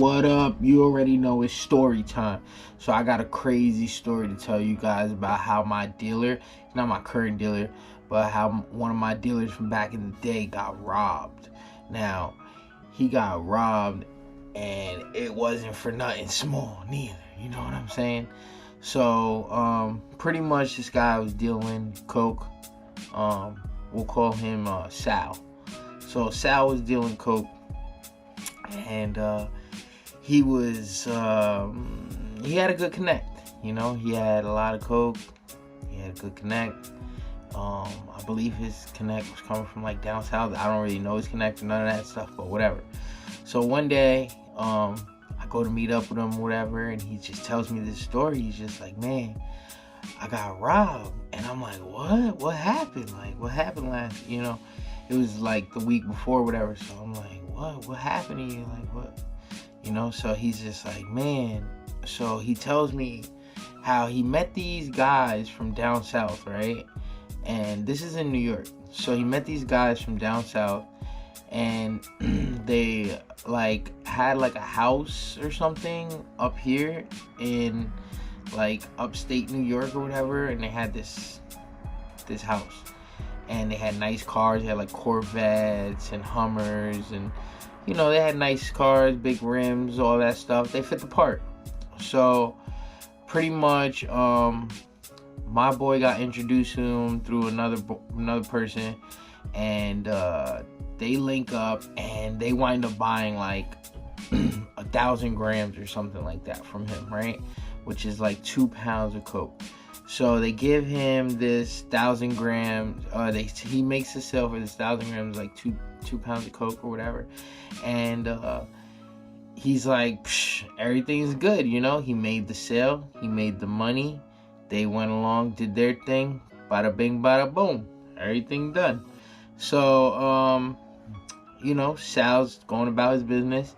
What up? You already know it's story time. So I got a crazy story to tell you guys about how my dealer, not my current dealer, but how one of my dealers from back in the day got robbed. Now, he got robbed and it wasn't for nothing small neither. You know what I'm saying? So, pretty much this guy was dealing coke. We'll call him Sal. So Sal was dealing coke, and he was he had a good connect. You know, he had a lot of coke. He had a good connect. I believe his connect was coming from like down south. I don't really know his connect or none of that stuff, but whatever. So one day, I go to meet up with him, whatever, and he just tells me this story. He's just like, man, I got robbed. And I'm like, what? What happened? Like, what happened last, you know? It was like the week before, whatever. So I'm like, what? What happened to you? Like, what? You know? So he's just like, man. So he tells me how he met these guys from down south, right? And this is in New York. So he met these guys from down south, and they like had like a house or something up here in like upstate New York or whatever, and they had this house, and they had nice cars. They had like Corvettes and Hummers, and you know, they had nice cars, big rims, all that stuff. They fit the part. So pretty much my boy got introduced to him through another person, and they link up and they wind up buying like 1,000 grams or something like that from him, right? Which is like 2 pounds of coke. So they give him this 1,000 grams. He makes the sale for this 1,000 grams, like two pounds of coke or whatever. And he's like, everything's good, you know. He made the sale. He made the money. They went along, did their thing. Bada bing, bada boom. Everything done. So, you know, Sal's going about his business.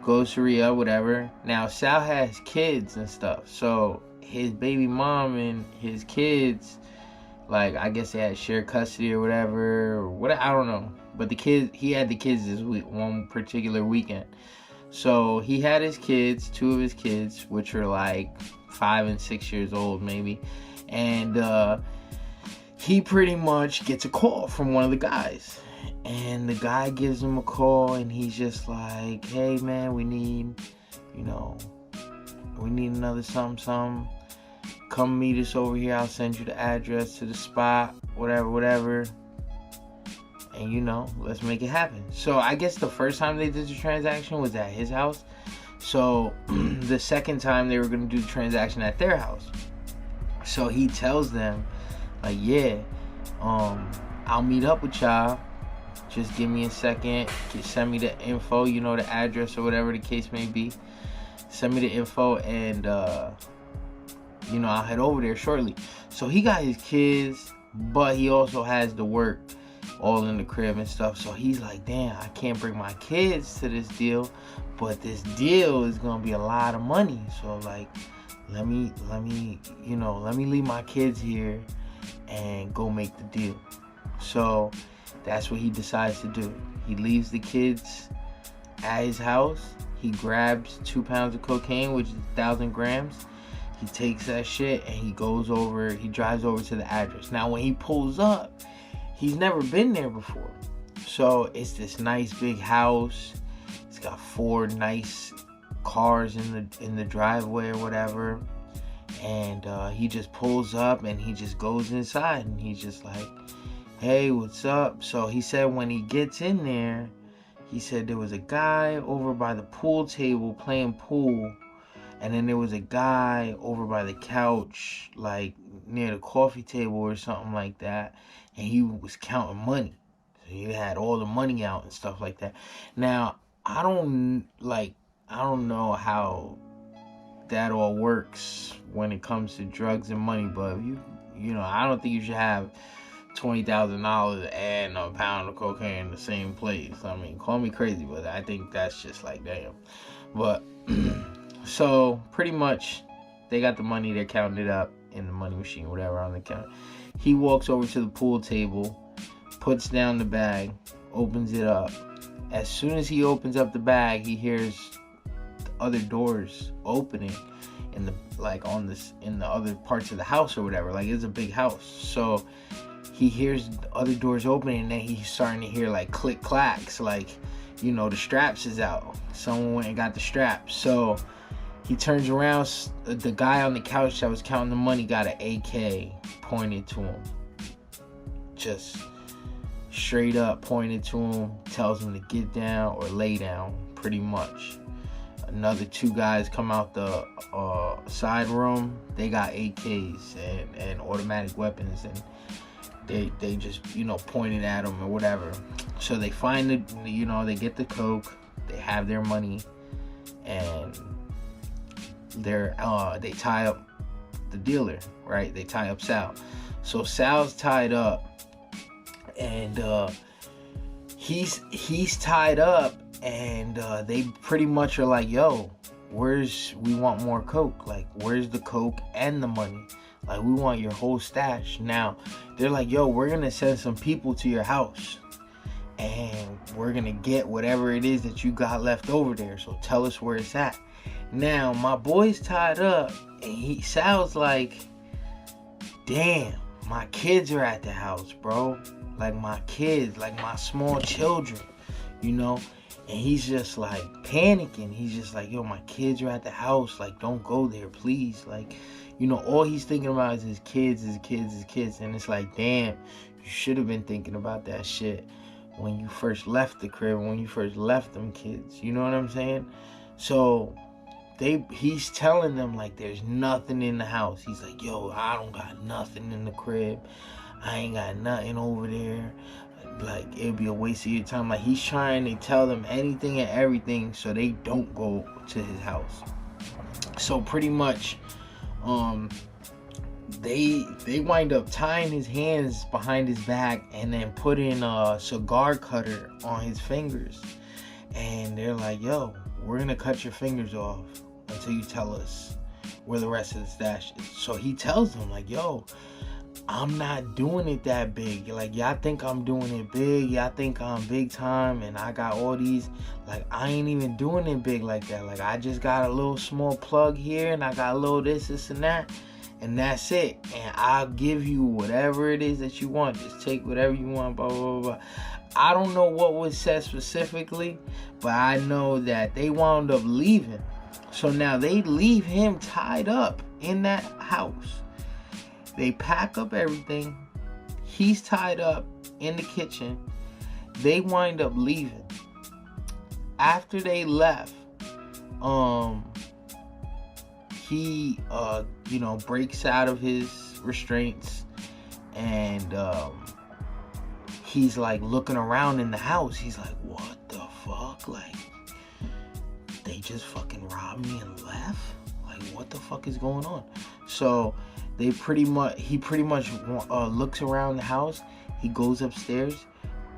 Goes to Rio, whatever. Now, Sal has kids and stuff. So, his baby mom and his kids, like, I guess they had shared custody or whatever. Or what, I don't know. But he had the kids this week, one particular weekend. So, he had his kids, 2 of his kids, which are like 5 and 6 years old, maybe. And he pretty much gets a call from one of the guys. And the guy gives him a call, and he's just like, hey, man, we need another something. Come meet us over here. I'll send you the address to the spot, whatever. And, you know, let's make it happen. So I guess the first time they did the transaction was at his house. So the second time they were going to do the transaction at their house. So he tells them, like, yeah, I'll meet up with y'all. Just give me a second. Send me the info, you know, the address or whatever the case may be. Send me the info, and, you know, I'll head over there shortly. So he got his kids, but he also has the work all in the crib and stuff. So he's like, damn, I can't bring my kids to this deal, but this deal is going to be a lot of money. So, like, let me leave my kids here and go make the deal. So that's what he decides to do. He leaves the kids at his house. He grabs 2 pounds of cocaine, which is 1,000 grams. He takes that shit and he drives over to the address. Now, when he pulls up, he's never been there before. So it's this nice big house. It's got 4 nice cars in the driveway or whatever. And he just pulls up and he just goes inside, and he's just like, hey, what's up? So he said when he gets in there, he said there was a guy over by the pool table playing pool, and then there was a guy over by the couch, like near the coffee table or something like that, and he was counting money. So he had all the money out and stuff like that. Now, I don't know how that all works when it comes to drugs and money, but you know, I don't think you should have $20,000 and a pound of cocaine in the same place. I mean, call me crazy, but I think that's just like, damn. But so pretty much they got the money, they're counting it up in the money machine, whatever, on the counter. He walks over to the pool table, puts down the bag, opens it up. As soon as he opens up the bag, he hears other doors opening in the in the other parts of the house or whatever. Like, it's a big house, so he hears the other doors opening, and then he's starting to hear like click clacks, like, you know, the straps is out. Someone went and got the straps. So he turns around. The guy on the couch that was counting the money got an AK pointed to him, just straight up pointed to him, tells him to get down or lay down, pretty much. Another 2 guys come out the side room. They got AKs and automatic weapons, and they just, you know, pointed at him or whatever. So they find it, you know, they get the coke, they have their money, and they tie up the dealer, right? They tie up Sal. So Sal's tied up, and he's tied up, and they pretty much are like, yo, we want more coke. Like, where's the coke and the money? Like, we want your whole stash. Now, they're like, yo, we're going to send some people to your house, and we're going to get whatever it is that you got left over there. So tell us where it's at. Now, my boy's tied up, and Sal's like, damn, my kids are at the house, bro. Like, my kids, like my small children, you know? And he's just like panicking. He's just like, yo, my kids are at the house. Like, don't go there, please. Like, you know, all he's thinking about is his kids. And it's like, damn, you should have been thinking about that shit when you first left the crib, when you first left them kids. You know what I'm saying? So he's telling them, like, there's nothing in the house. He's like, yo, I don't got nothing in the crib. I ain't got nothing over there. Like, it'd be a waste of your time. Like, he's trying to tell them anything and everything so they don't go to his house. So pretty much, they wind up tying his hands behind his back and then putting a cigar cutter on his fingers. And they're like, yo, we're gonna cut your fingers off until you tell us where the rest of the stash is. So he tells them, like, yo, I'm not doing it that big. Like, y'all think I'm doing it big. Y'all think I'm big time and I got all these. Like, I ain't even doing it big like that. Like, I just got a little small plug here, and I got a little this and that, and that's it. And I'll give you whatever it is that you want. Just take whatever you want, blah, blah, blah, blah. I don't know what was said specifically, but I know that they wound up leaving. So now they leave him tied up in that house. They pack up everything. He's tied up in the kitchen. They wind up leaving. After they left, he you know, breaks out of his restraints, and he's like looking around in the house. He's like, what the fuck? Like, they just fucking robbed me and left? Like, what the fuck is going on? So he pretty much looks around the house. He goes upstairs.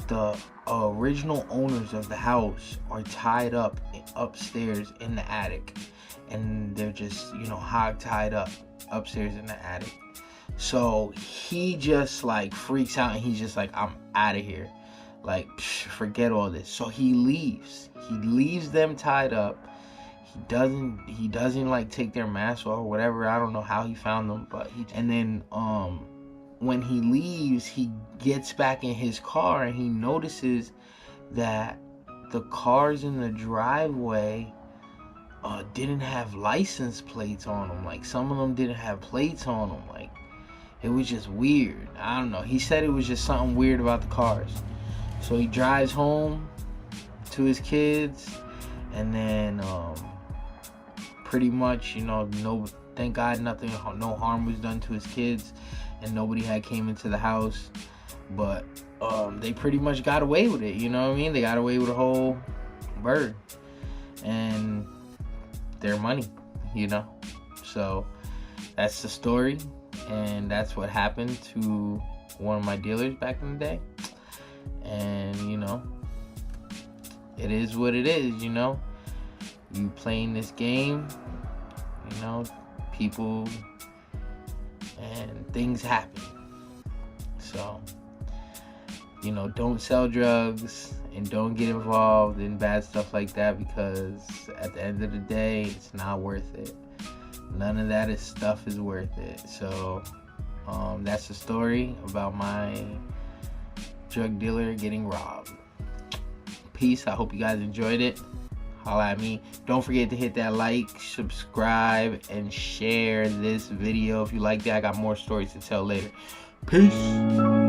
The original owners of the house are tied up upstairs in the attic, and they're just, you know, hog tied up upstairs in the attic. So he just like freaks out, and he's just like, I'm out of here. Like, forget all this. So he leaves them tied up. He doesn't like take their masks off or whatever. I don't know how he found them, but and then when he leaves, he gets back in his car, and he notices that the cars in the driveway didn't have license plates on them. Like, some of them didn't have plates on them. Like, it was just weird. I don't know. He said it was just something weird about the cars. So he drives home to his kids, and then pretty much, you know, thank God no harm was done to his kids, and nobody had came into the house. But they pretty much got away with it, you know what I mean? They got away with a whole bird and their money, you know? So that's the story, and that's what happened to one of my dealers back in the day. And, you know, it is what it is, you know? You playing this game, you know, people and things happen. So, you know, don't sell drugs and don't get involved in bad stuff like that, because at the end of the day, it's not worth it. None of that stuff is worth it. So that's the story about my drug dealer getting robbed. Peace. I hope you guys enjoyed it. Holla at me. Don't forget to hit that like, subscribe, and share this video if you like that. I got more stories to tell later. Peace.